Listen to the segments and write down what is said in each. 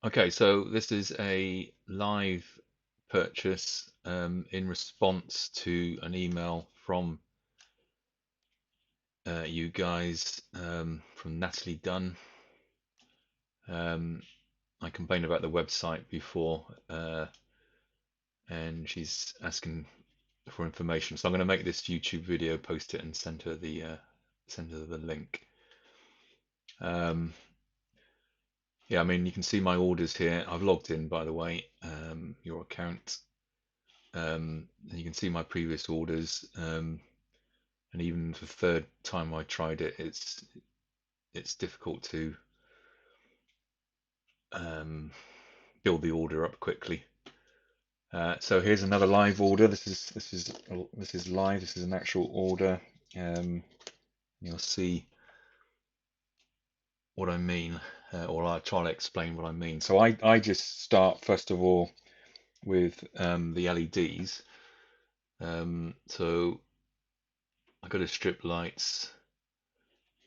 Okay, so this is a live purchase in response to an email from you guys, from Natalie Dunn. Um, I complained about the website before, and she's asking for information. So I'm going to make this YouTube video, post it, and send her the link. Um, yeah, I mean, you can see my orders here. I've logged in, by the way, your account. And you can see my previous orders, and even the third time I tried it, it's difficult to um, build the order up quickly. So here's another live order. This is live. This is an actual order. You'll see what I mean, or I'll try to explain what I mean. So I just start first of all with the LEDs. So I go to strip lights.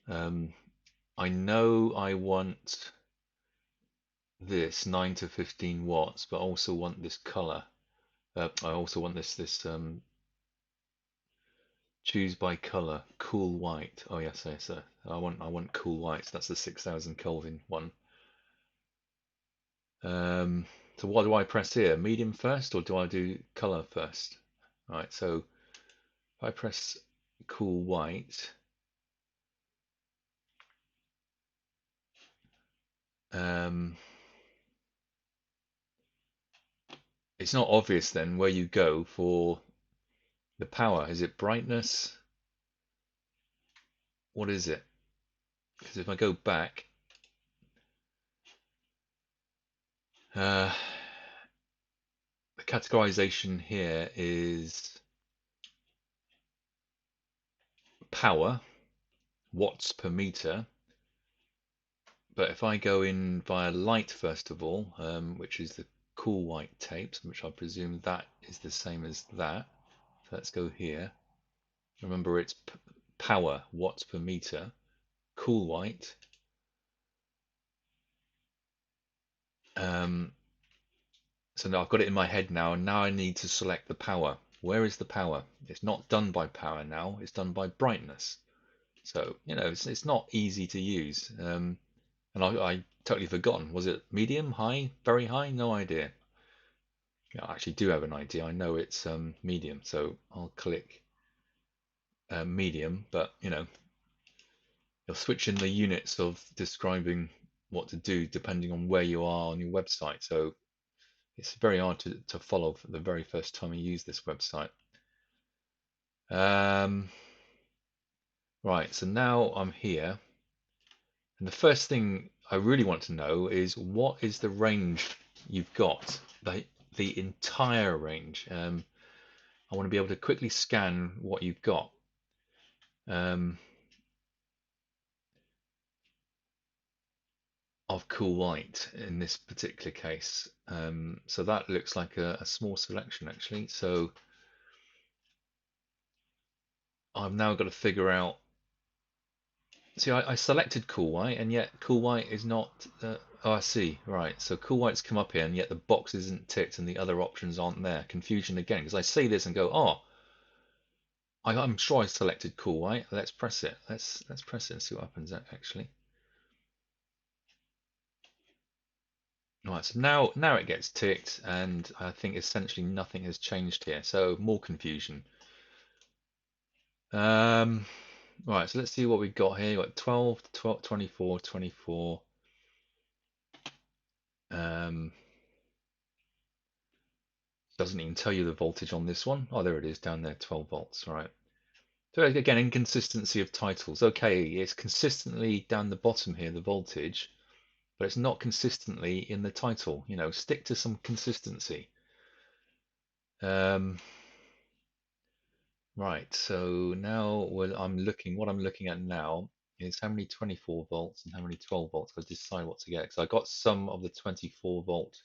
Um, I know I want this 9 to 15 watts, but I also want this color. I also want this choose by color, cool white. Oh yes, yes, I want cool white. So that's the 6,000 Kelvin one. Um, so what do I press here? Medium first, or do I do color first? All right, so if I press cool white, um, it's not obvious then where you go for the power. Is it brightness? What is it? Because if I go back, uh, the categorization here is power, watts per meter. But if I go in via light first of all, which is the cool white tapes, which I presume that is the same as that. So let's go here. Remember, it's power, watts per meter, cool white. Um, so now I've got it in my head now, and now I need to select the power. Where is the power? It's not done by power now, it's done by brightness. So, it's not easy to use. And I totally forgotten. Was it medium, high, very high? No idea. Yeah, I actually do have an idea. I know it's medium, so I'll click medium, but you'll switch in the units of describing what to do depending on where you are on your website. So it's very hard to follow for the very first time you use this website. Um, right, so now I'm here, and the first thing I really want to know is what is the range you've got, the entire range. I want to be able to quickly scan what you've got. Um, of cool white in this particular case. So that looks like a small selection actually. So I've now got to figure out. See, I selected cool white, and yet cool white is not. Oh, I see. Right. So cool white's come up here, and yet the box isn't ticked, and the other options aren't there. Confusion again, because I see this and go, oh, I'm sure I selected cool white. Let's press it. Let's press it and see what happens actually. Right. So now it gets ticked, and I think essentially nothing has changed here. So more confusion. Um, right, so let's see what we've got here. We've got 12, 12, 24, 24. Um, doesn't even tell you the voltage on this one. Oh, there it is down there, 12 volts. Right. So again, inconsistency of titles. Okay, it's consistently down the bottom here, the voltage, but it's not consistently in the title. Stick to some consistency. Um, right, so now what I'm looking at now is how many 24 volts and how many 12 volts. I decide what to get because I got some of the 24-volt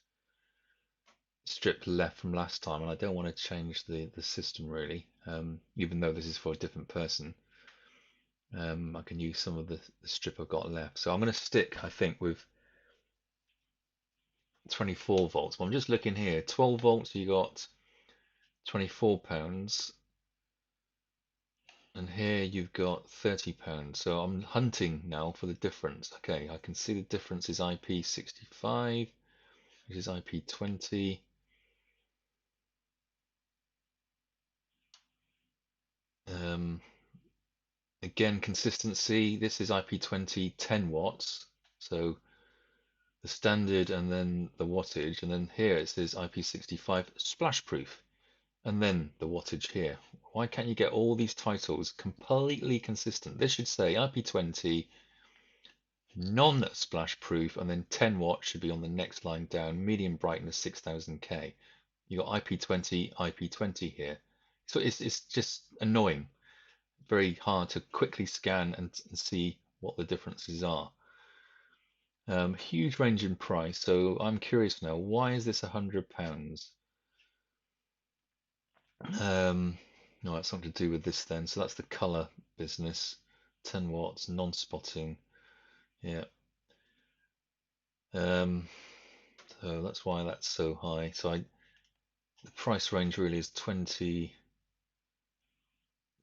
strip left from last time, and I don't want to change the system really. Even though this is for a different person, I can use some of the strip I've got left. So I'm going to stick, I think, with 24 volts. Well, I'm just looking here. 12 volts, you got £24, and here you've got £30. So I'm hunting now for the difference. Okay, I can see the difference is IP65, which is IP20. Again, consistency. This is IP20, 10 watts. So the standard and then the wattage, and then here it says IP65 splash proof, and then the wattage here. Why can't you get all these titles completely consistent? This should say IP20 non-splash proof, and then 10 watts should be on the next line down, medium brightness 6000K. You got IP20, IP20 here. So it's just annoying. Very hard to quickly scan and see what the differences are. Huge range in price. So I'm curious now, why is this £100? No, it's something to do with this then. So that's the color business. 10 watts, non-spotting. Yeah. Um, so that's why that's so high. So the price range really is 20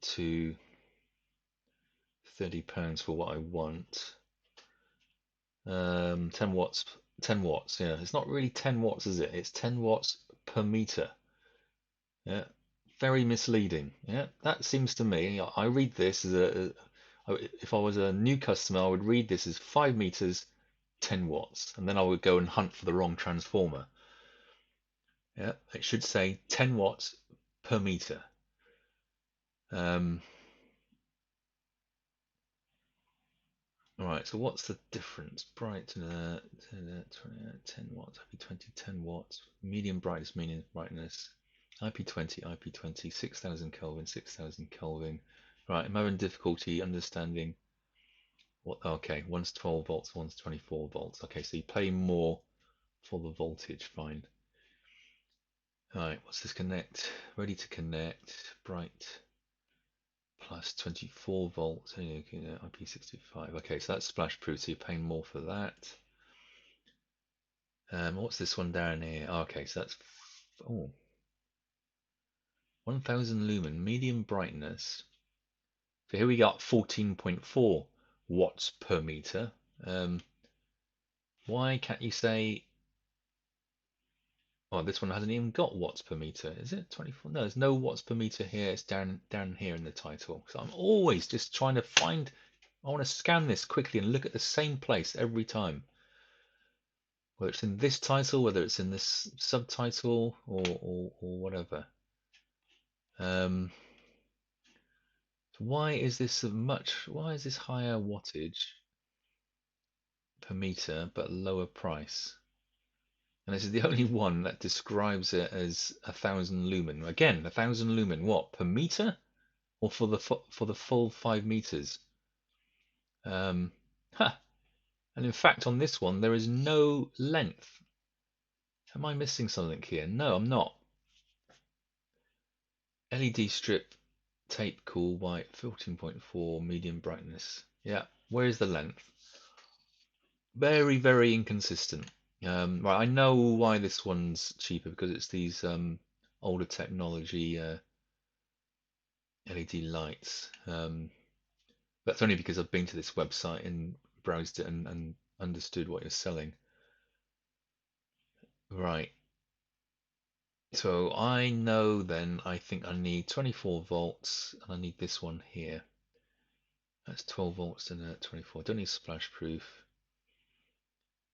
to £30 for what I want. 10 watts, 10 watts. Yeah, it's not really 10 watts, is it? It's 10 watts per meter. Yeah, very misleading. Yeah, that seems to me. I read this as if I was a new customer, I would read this as 5 meters, 10 watts, and then I would go and hunt for the wrong transformer. Yeah, it should say 10 watts per meter. Um, all right, so what's the difference? Bright, 10 watts, IP20, 10 watts, medium brightness, medium brightness, IP20, IP20, 6000 Kelvin, 6000 Kelvin. Right, I'm having difficulty understanding what, okay, one's 12 volts, one's 24 volts. Okay, so you pay more for the voltage, fine. All right, what's this connect? Ready to connect, bright plus 24 volts, IP65. Okay, so that's splash proof, so you're paying more for that. What's this one down here? Oh, okay, so that's 1000 lumen, medium brightness. So here we got 14.4 watts per meter. Why can't you say, oh, this one hasn't even got watts per meter, is it? 24? No, there's no watts per meter here. It's down here in the title. So I'm always just trying to find, I want to scan this quickly and look at the same place every time. Whether it's in this title, whether it's in this subtitle, or whatever. So why is this why is this higher wattage per meter but lower price? And this is the only one that describes it as 1000 lumen. Again, 1000 lumen, what, per meter or for the full 5 meters? Huh. And in fact, on this one, there is no length. Am I missing something here? No, I'm not. LED strip, tape cool white, 14.4 medium brightness. Yeah, where is the length? Very, very inconsistent. Right, I know why this one's cheaper because it's these older technology LED lights. That's only because I've been to this website and browsed it and understood what you're selling. Right. So I know then I think I need 24 volts and I need this one here. That's 12 volts and 24. Don't need splash proof.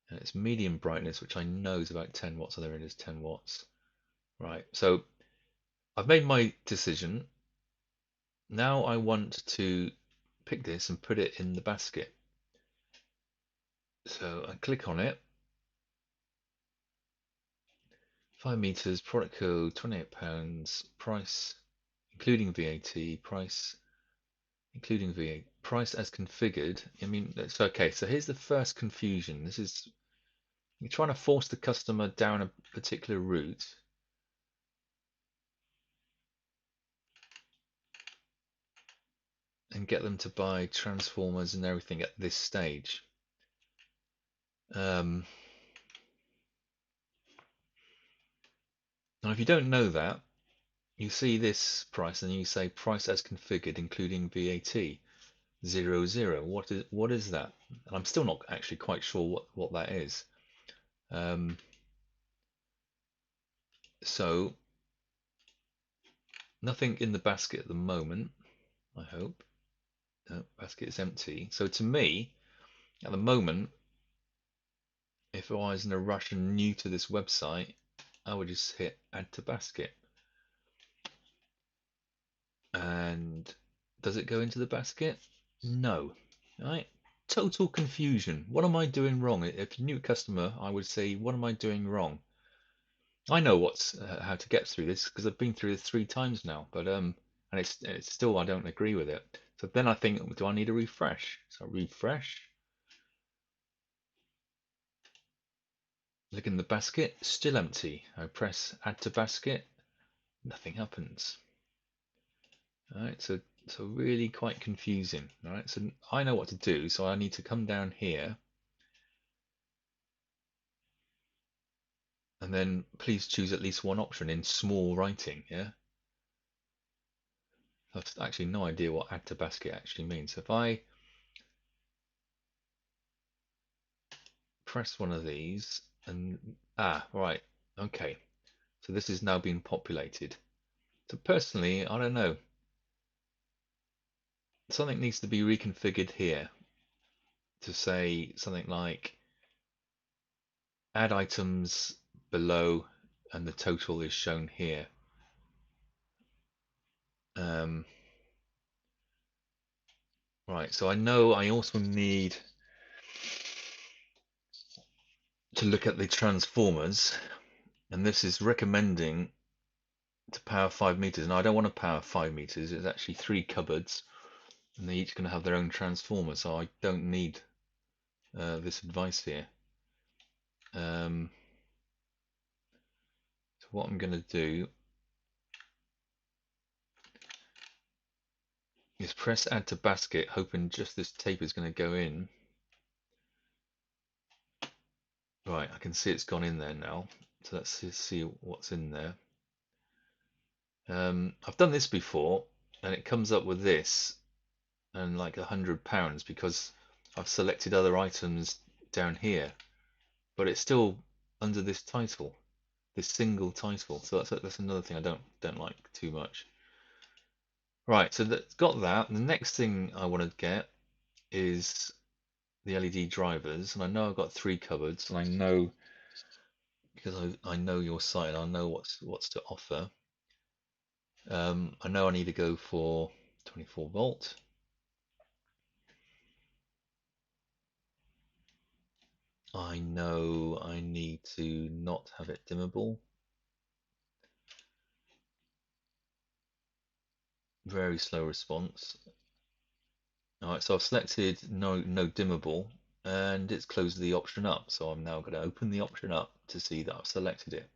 And it's medium brightness, which I know is about 10 watts. So there it is, 10 watts. Right. So I've made my decision. Now I want to pick this and put it in the basket. So I click on it. 5 meters, product code, £28, price, including VAT, price, including VAT, price as configured. I mean, it's okay. So here's the first confusion. This is, you're trying to force the customer down a particular route. And get them to buy transformers and everything at this stage. Now, if you don't know that, you see this price and you say price as configured, including VAT, 00. What is that? And I'm still not actually quite sure what that is. Um, so nothing in the basket at the moment, I hope. No, basket is empty. So to me, at the moment, if I was in a rush and new to this website, I would just hit add to basket. And does it go into the basket? No. Right? Total confusion. What am I doing wrong? If you're a new customer, I would say, what am I doing wrong? I know what's how to get through this because I've been through it 3 times now, but and it's still I don't agree with it. So then I think, do I need a refresh? So refresh. Look in the basket, still empty. I press add to basket, nothing happens. All right, so really quite confusing. All right, so I know what to do, so I need to come down here and then please choose at least one option in small writing. Yeah, I've actually no idea what add to basket actually means. So if I press one of these and right, okay, so this is now being populated. So personally, I don't know, something needs to be reconfigured here to say something like add items below and the total is shown here. Um, right, so I know I also need to look at the transformers, and this is recommending to power 5 meters. And I don't want to power 5 meters, it's actually 3 cupboards, and they each going to have their own transformer, so I don't need this advice here. So what I'm going to do is press add to basket, hoping just this tape is going to go in. Right, I can see it's gone in there now. So let's just see what's in there. I've done this before, and it comes up with this and like £100 because I've selected other items down here, but it's still under this title, this single title. So that's another thing I don't like too much. Right, so that's got that. The next thing I want to get is the LED drivers, and I know I've got 3 cupboards, and I know because I know your site and I know what's to offer. I know I need to go for 24 volt. I know I need to not have it dimmable. Very slow response. Alright, so I've selected no dimmable and it's closed the option up. So I'm now going to open the option up to see that I've selected it.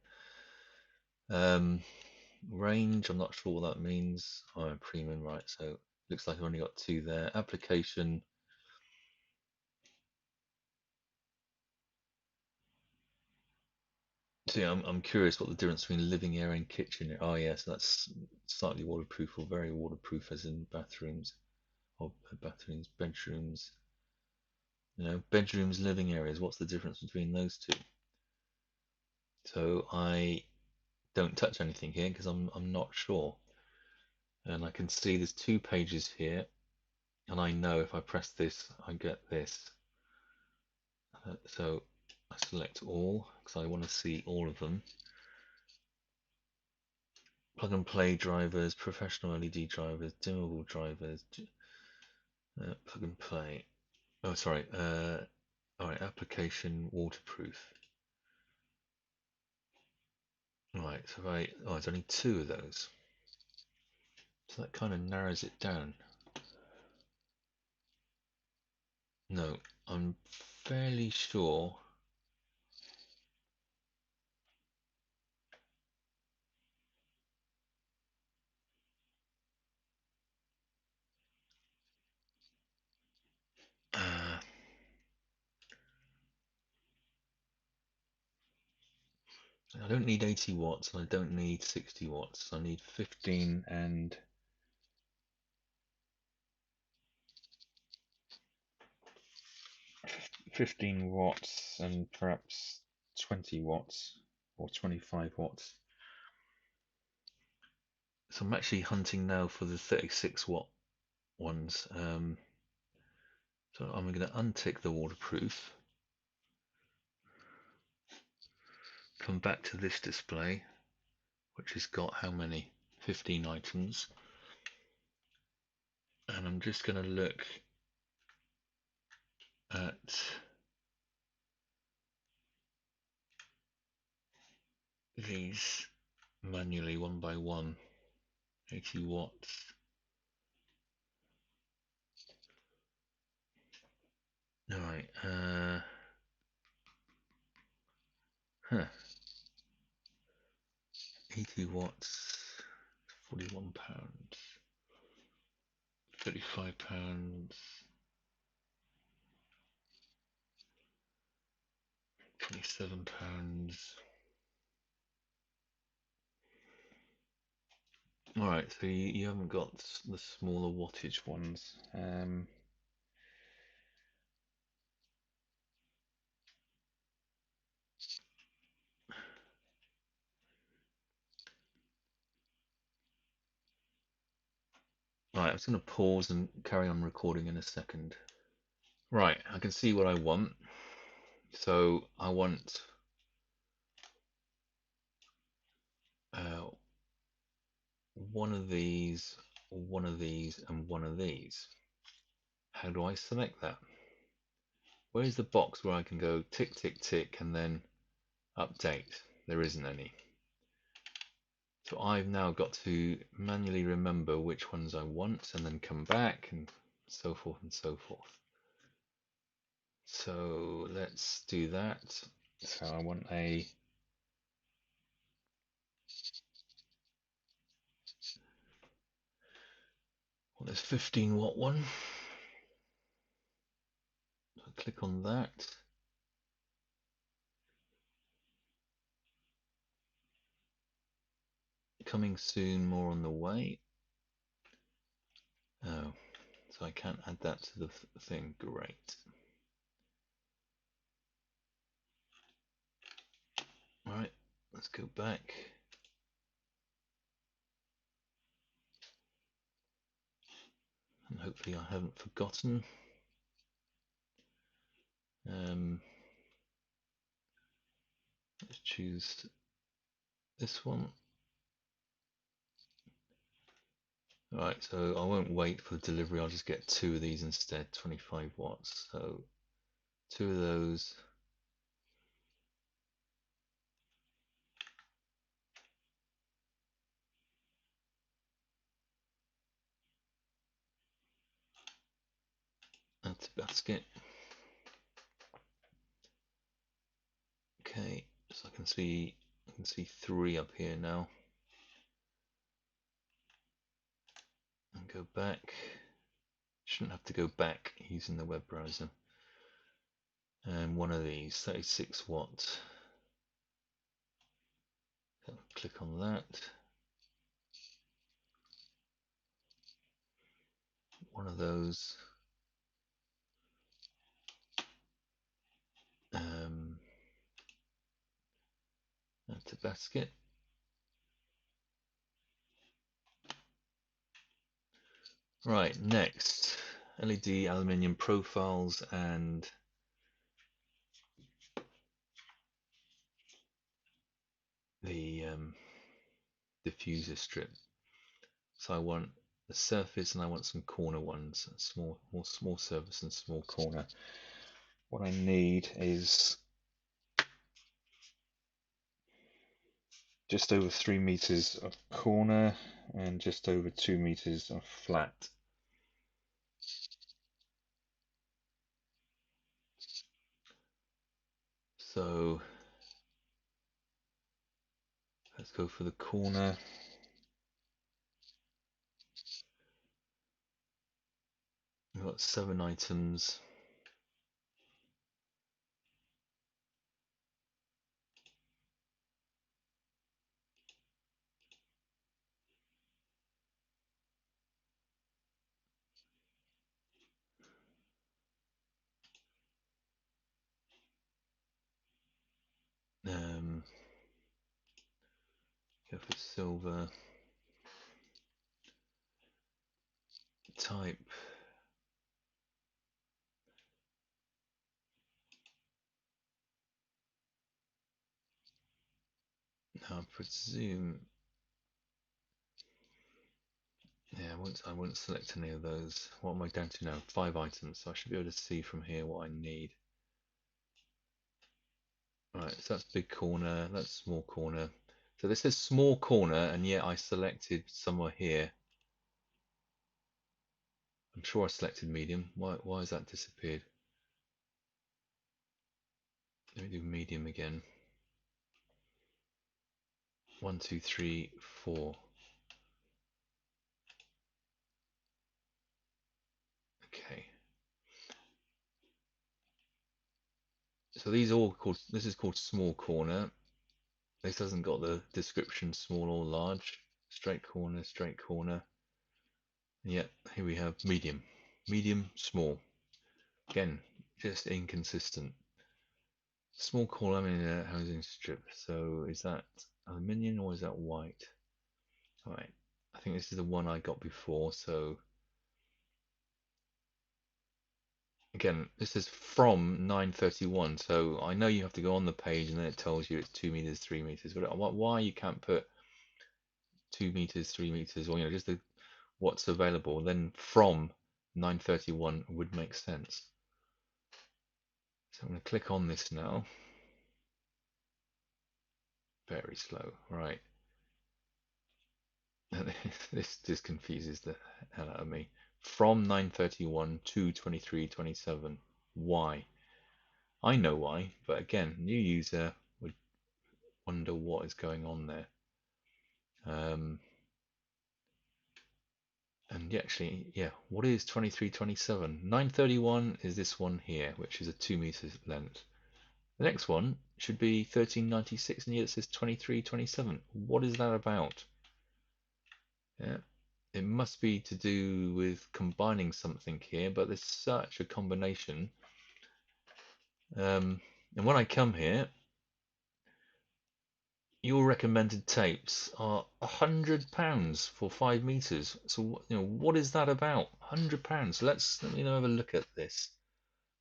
Range, I'm not sure what that means. I'm premium, right? So looks like I've only got 2 there. Application. So yeah, I'm curious what the difference between living area and kitchen. Oh yes, that's slightly waterproof or very waterproof, as in bathrooms or bathrooms, bedrooms. Bedrooms, living areas. What's the difference between those two? So I don't touch anything here because I'm not sure. And I can see there's 2 pages here, and I know if I press this, I get this. So I select all because I want to see all of them. Plug and play drivers, professional LED drivers, dimmable drivers, plug and play. Oh, sorry. All right, application waterproof. Right, so it's only 2 of those. So that kind of narrows it down. No, I'm fairly sure. Uh, I don't need 80 watts and I don't need 60 watts. I need 15 and 15 watts and perhaps 20 watts or 25 watts. So I'm actually hunting now for the 36 watt ones. So I'm going to untick the waterproof, come back to this display, which has got how many? 15 items. And I'm just going to look at these manually one by one. 80 watts. All right. 80 watts, £41, £35, £27. All right, so you haven't got the smaller wattage ones. Right, I'm just going to pause and carry on recording in a second. Right, I can see what I want. So I want one of these, one of these, and one of these. How do I select that? Where's the box where I can go tick, tick, tick, and then update? There isn't any. So I've now got to manually remember which ones I want and then come back and so forth and so forth. So let's do that. So I want a this 15 watt one. So click on that. Coming soon, more on the way. Oh, so I can't add that to the thing. Great. All right, let's go back. And hopefully I haven't forgotten. Let's choose this one. Right, so I won't wait for the delivery, I'll just get two of these instead, 25 watts. So two of those. That's a basket. Okay, so I can see three up here now. And go back. Shouldn't have to go back using the web browser. And one of these, 36 watt. Click on that. One of those. That's a basket. Right, next, LED aluminium profiles and the diffuser strip. So I want the surface and I want some corner ones, more small surface and small corner. What I need is just over 3 meters of corner and just over 2 meters of flat. So let's go for the corner. We've got 7 items. Go for silver. Type. Now I presume. Yeah, I won't select any of those. What am I down to now? 5 items, so I should be able to see from here what I need. Right, so that's big corner, that's small corner. So this is small corner, and yet I selected somewhere here. I'm sure I selected medium. Why has that disappeared? Let me do medium again. 1, 2, 3, 4. Okay. So these are all called. This is called small corner. This hasn't got the description small or large. Straight corner, straight corner. And yet here we have medium, medium, small. Again, just inconsistent. Small core laminated housing strip. So is that aluminium or is that white? All right. I think this is the one I got before. So again, this is from 931. So I know you have to go on the page and then it tells you it's 2 meters, 3 meters. But why you can't put 2 meters, 3 meters, or just what's available? Then from 931 would make sense. So I'm going to click on this now. Very slow. Right. This confuses the hell out of me. From 931 to 2327. Why? I know why, but again, new user would wonder what is going on there. And actually, yeah, what is 2327? 931 is this one here, which is a 2 meters length. The next one should be 1396, and yet it says 2327. What is that about? Yeah, it must be to do with combining something here, but there's such a combination. And when I come here, your recommended tapes are £100 for 5 meters. So what is that about? £100. Let me have a look at this.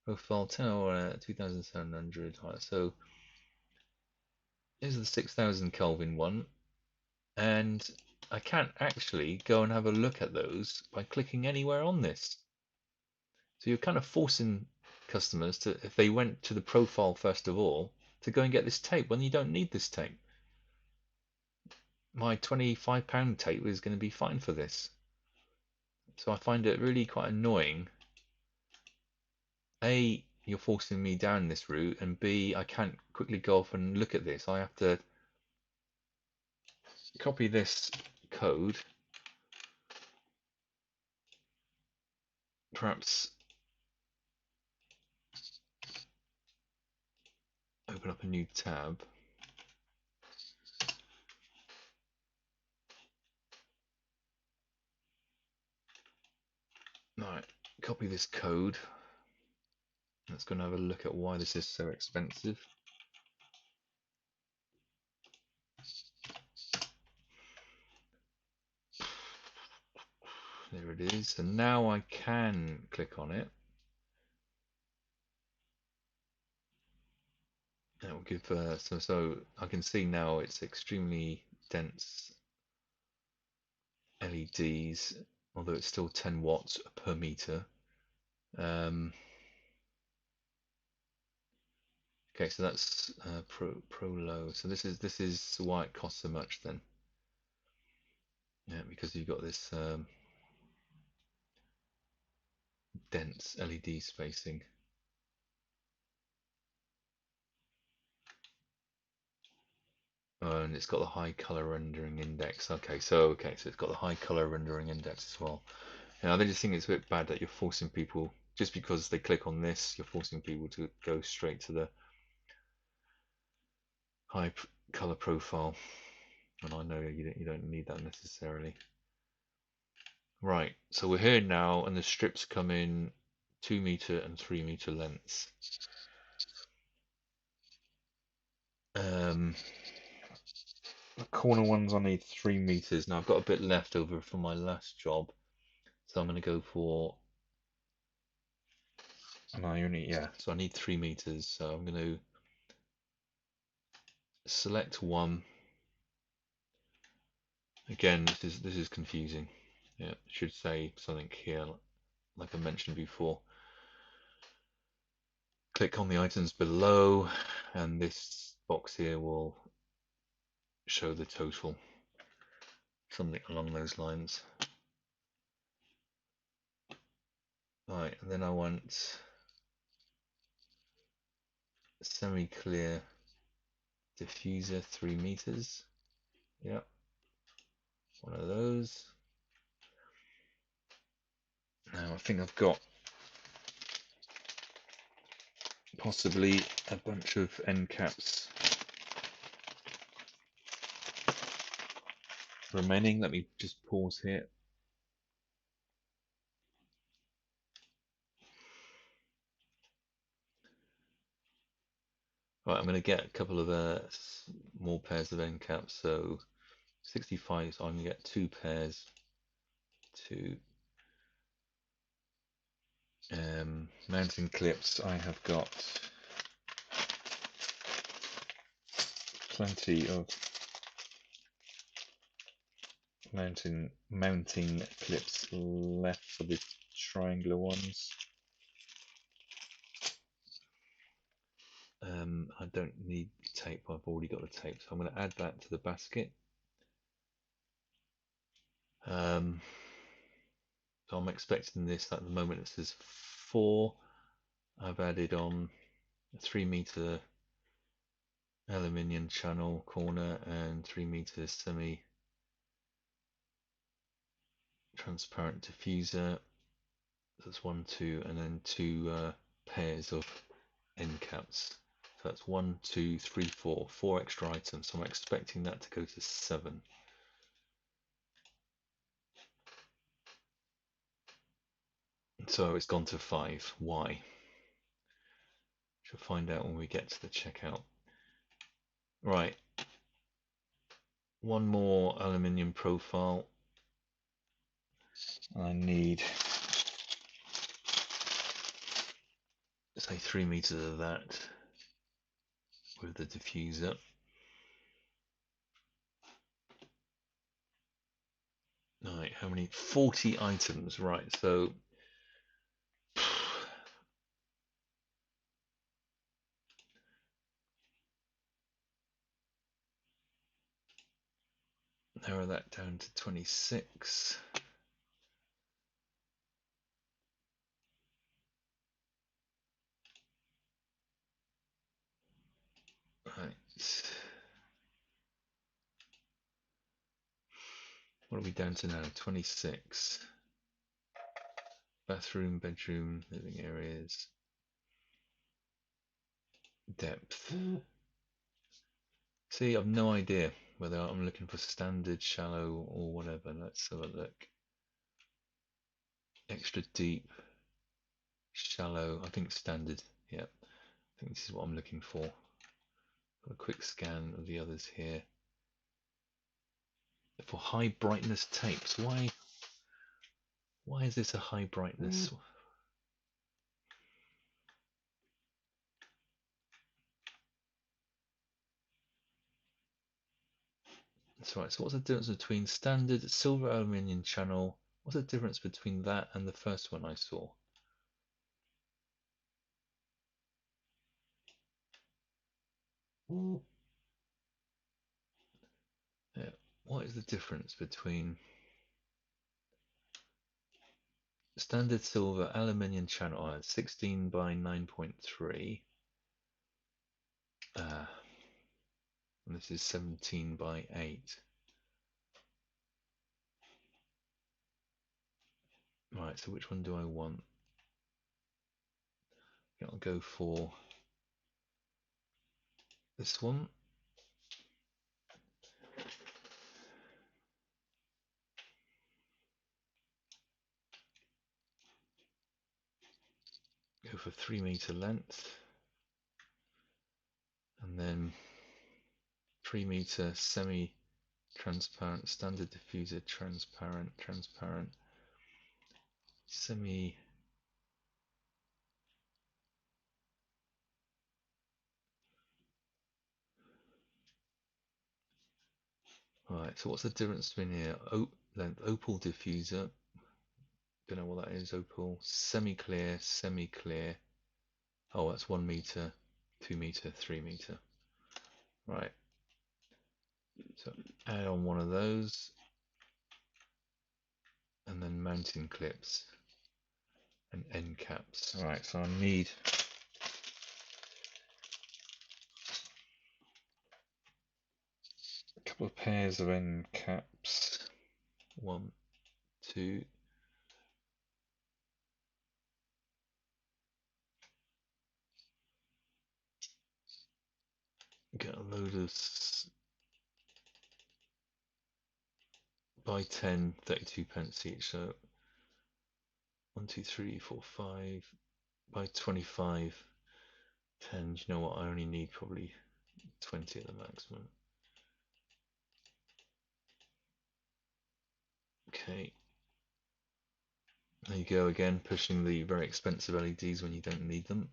Profile 10 or 2700. Right, so here's the 6000 Kelvin one, and I can't actually go and have a look at those by clicking anywhere on this. So you're kind of forcing customers to, if they went to the profile first of all, to go and get this tape when you don't need this tape. My £25 tape is going to be fine for this. So I find it really quite annoying. A, you're forcing me down this route, and B, I can't quickly go off and look at this. I have to copy this code, perhaps open up a new tab. Right, copy this code. Let's go and have a look at why this is so expensive. There it is, and now I can click on it. It will give so I can see now it's extremely dense LEDs, although it's still 10 watts per meter. Okay, so that's pro low. So this is why it costs so much then. Yeah, because you've got this dense LED spacing. Oh, and it's got the high color rendering index. Okay, so it's got the high color rendering index as well. I just think it's a bit bad that you're forcing people, just because they click on this, you're forcing people to go straight to the high color profile. And I know you don't need that necessarily. Right, so we're here now, and the strips come in 2 meter and 3 meter lengths. Um, The corner ones I need 3 meters. Now I've got a bit left over from my last job, so I'm going to go for. And I only yeah, so I need 3 meters. So I'm going to select one. Again, this is confusing. Yeah, it should say something here, like I mentioned before. Click on the items below, and this box here will show the total, something along those lines. Right, and then I want semi-clear diffuser 3 meters. Yep, one of those. Now I think I've got possibly a bunch of end caps remaining. Let me just pause here. Right, I'm going to get a couple of more pairs of end caps. So 65, so I'm going to get 2 pairs. Two mounting clips. I have got plenty of mounting clips left for the triangular ones. I don't need tape, I've already got the tape, so I'm going to add that to the basket. So I'm expecting this at the moment. It says 4. I've added on a 3 meter aluminium channel corner and 3 meter semi transparent diffuser. That's 1, 2, and then 2 pairs of end caps. So that's 1, 2, 3, 4. 4 extra items. So I'm expecting that to go to 7. So it's gone to 5. Why? She'll find out when we get to the checkout. Right. One more aluminium profile. I need, say, 3 meters of that with the diffuser. Right, how many? 40 items. Right, so narrow that down to 26. Right. What are we down to now? 26. Bathroom, bedroom, living areas. Depth. See, I've no idea whether I'm looking for standard, shallow, or whatever. Let's have a look. Extra deep, shallow. I think standard. Yep. I think this is what I'm looking for. Got a quick scan of the others here. For high brightness tapes, why is this a high brightness? That's right. So what's the difference between standard silver aluminium channel? What's the difference between that and the first one I saw? Yeah. What is the difference between standard silver aluminium channel? 16 by 9.3. And this is 17 by 8. Right, so which one do I want? I'll go for this one. Go for 3 meter length. And then 3 meter semi transparent, standard diffuser, transparent, transparent, semi. Right, so what's the difference between here? Length, opal diffuser, don't know what that is, opal, semi-clear, semi-clear. Oh, that's 1 meter, 2 meter, 3 meter. Right, so add on one of those, and then mounting clips and end caps. All right, so I need a couple of pairs of end caps. 1, 2. Get a load of by 10, 32 pence each. So 1, 2, 3, 4, 5 by 25, 10. You know what? I only need probably 20 at the maximum. Okay. There you go again, pushing the very expensive LEDs when you don't need them.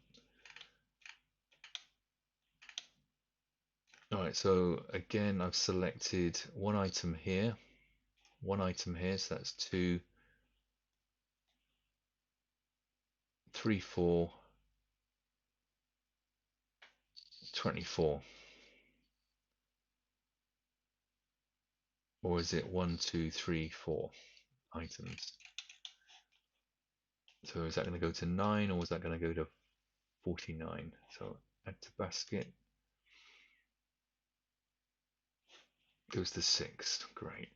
Alright, so again, I've selected one item here, so that's 2, 3, 4, 24. Or is it 1, 2, 3, 4 items? So is that going to go to 9 or is that going to go to 49? So add to basket, goes to 6. Great.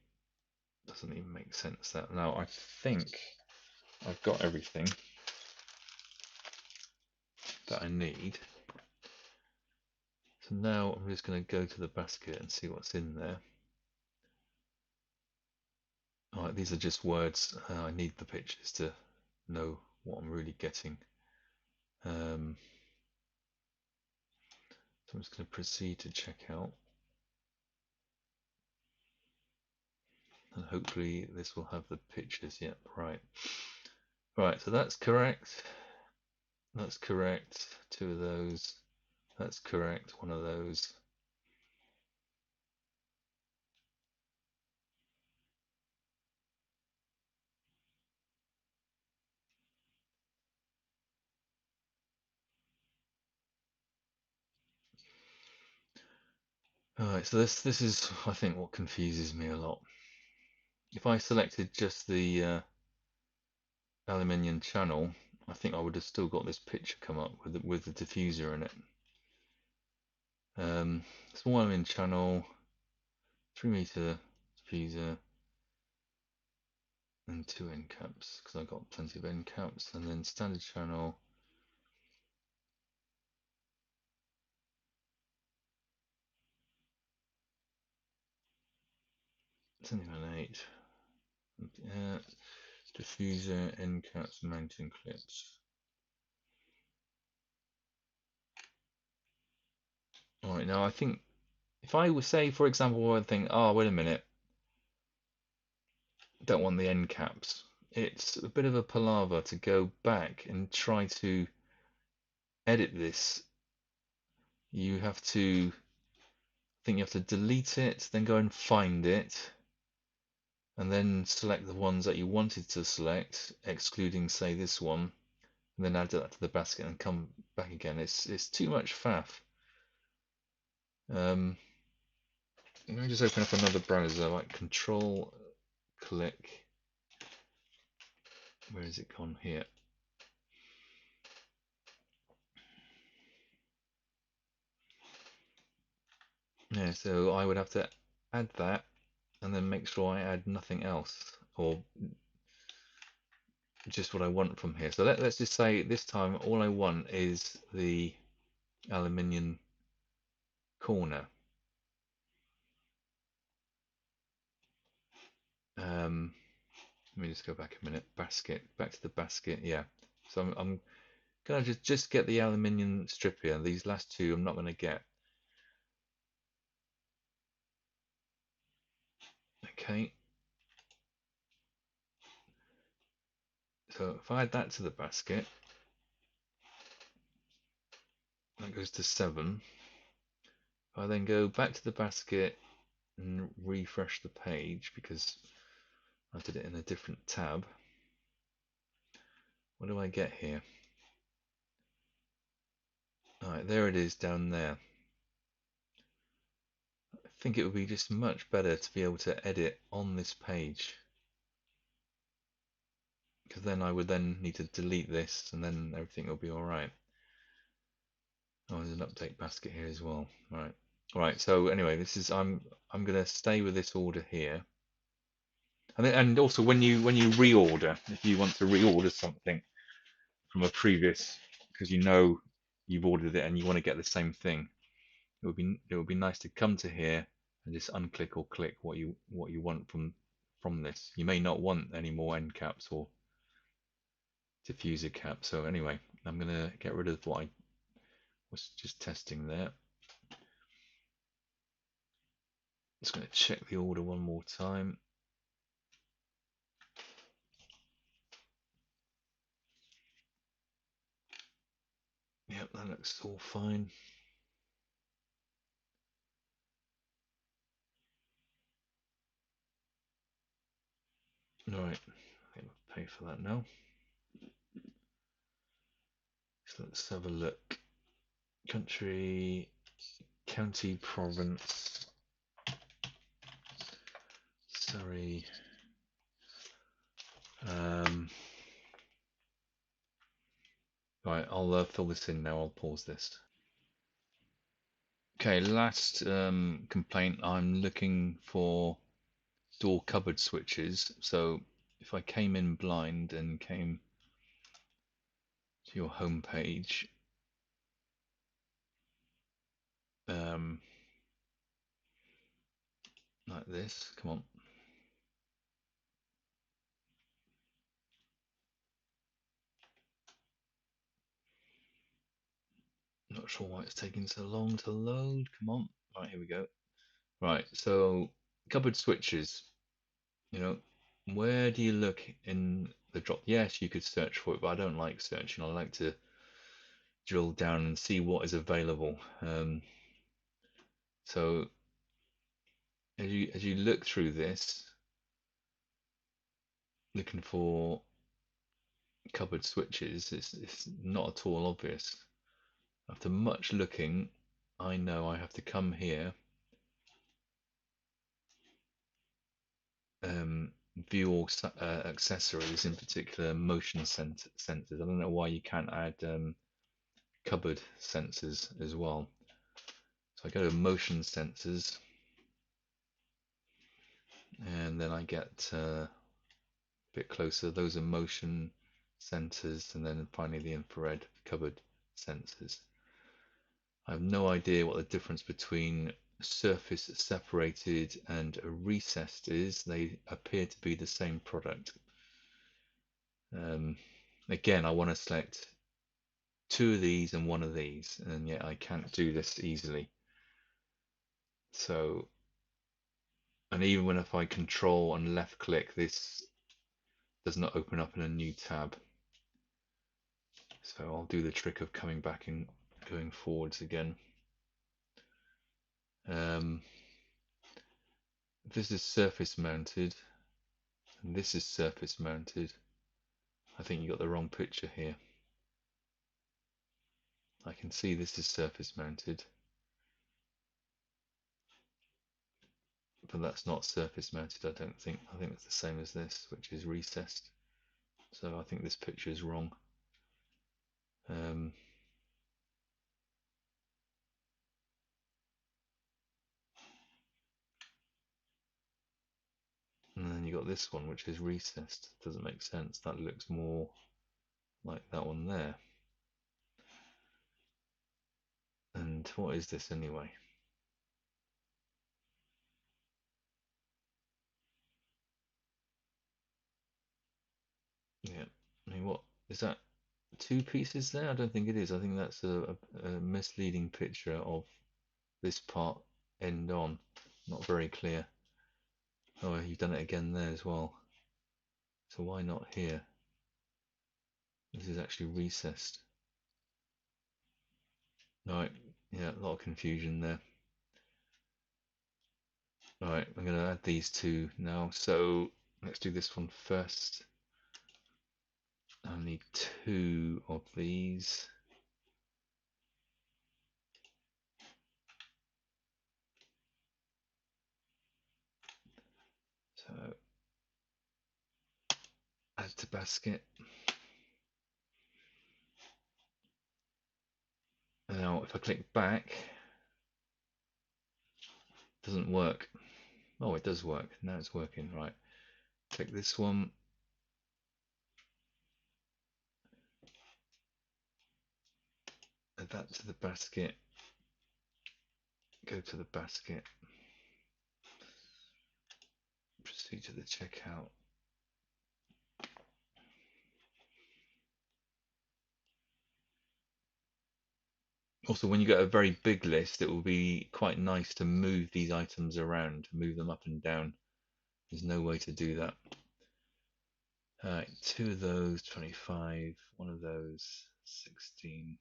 Doesn't even make sense that. Now I think I've got everything that I need. So now I'm just going to go to the basket and see what's in there. Alright, these are just words. I need the pictures to know what I'm really getting. So I'm just going to proceed to check out. And hopefully this will have the pictures. Yep, right. Right, so that's correct. That's correct. 2 of those. That's correct. 1 of those. Alright, so this is I think what confuses me a lot. If I selected just the aluminium channel, I think I would have still got this picture come up with the diffuser in it. Small aluminium channel, 3 meter diffuser, and 2 end caps because I got plenty of end caps, and then standard channel. Something like 8. Diffuser, end caps, mounting clips. Alright, now I think if I would say, for example, one thing, oh, wait a minute, don't want the end caps. It's a bit of a palaver to go back and try to edit this. You have to, I think you have to delete it, then go and find it, and then select the ones that you wanted to select, excluding, say, this one, and then add that to the basket and come back again. It's too much faff. Let me just open up another browser, like Control click. Where is it gone here? Yeah, so I would have to add that and then make sure I add nothing else, or just what I want from here. So let's just say this time all I want is the aluminium corner. Let me just go back a minute. Basket, back to the basket. Yeah. So I'm gonna just get the aluminium strip here. These last two I'm not gonna get. Okay, so if I add that to the basket, that goes to 7. If I then go back to the basket and refresh the page because I did it in a different tab, what do I get here? Alright, there it is down there. I think it would be just much better to be able to edit on this page, because then I would then need to delete this and then everything will be alright. Oh, there's an update basket here as well. Right, so anyway, this is I'm gonna stay with this order here. And also when you reorder, if you want to reorder something from a previous, because you know you've ordered it and you want to get the same thing, it would be nice to come to here and just unclick or click what you want from this. You may not want any more end caps or diffuser caps. So anyway, I'm gonna get rid of what I was just testing there. Just gonna check the order one more time. Yep, that looks all fine. Alright, I'm gonna pay for that now. So let's have a look. Country, county, province, Surrey. Right, I'll fill this in now. I'll pause this. Okay, last complaint. I'm looking for door cupboard switches. So if I came in blind and came to your home page, like this, come on. Not sure why it's taking so long to load. Come on. Right, here we go. Right, so cupboard switches, you know, where do you look in the drop? Yes, you could search for it, but I don't like searching. I like to drill down and see what is available. So as you look through this, looking for cupboard switches, it's not at all obvious. After much looking, I know I have to come here, view all accessories, in particular motion sensors. I don't know why you can't add cupboard sensors as well. So I go to motion sensors, and then I get a bit closer. Those are motion sensors, and then finally the infrared cupboard sensors. I have no idea what the difference between surface separated and a recessed is. They appear to be the same product. Again, I want to select 2 of these and 1 of these, and yet I can't do this easily. So, and even when if I control and left click, this does not open up in a new tab. So I'll do the trick of coming back and going forwards again. This is surface mounted, and this is surface mounted. I think you got the wrong picture here. I can see this is surface mounted, but that's not surface mounted, I don't think. I think it's the same as this, which is recessed. So I think this picture is wrong. And then you got this one, which is recessed. Doesn't make sense. That looks more like that one there. And what is this anyway? Yeah, I mean, what is that? 2 pieces there? I don't think it is. I think that's a misleading picture of this part end on. Not very clear. Oh, you've done it again there as well. So why not here? This is actually recessed. Right, yeah, a lot of confusion there. Right, I'm going to add these two now. So let's do this one first. I need two of these. So add to basket. And now if I click back, it doesn't work. Oh, it does work. Now it's working. Right. Click this one. Add that to the basket. Go to the basket. Proceed to the checkout. Also, when you get a very big list, it will be quite nice to move these items around, move them up and down. There's no way to do that. All right, two of those, 25, one of those, 16.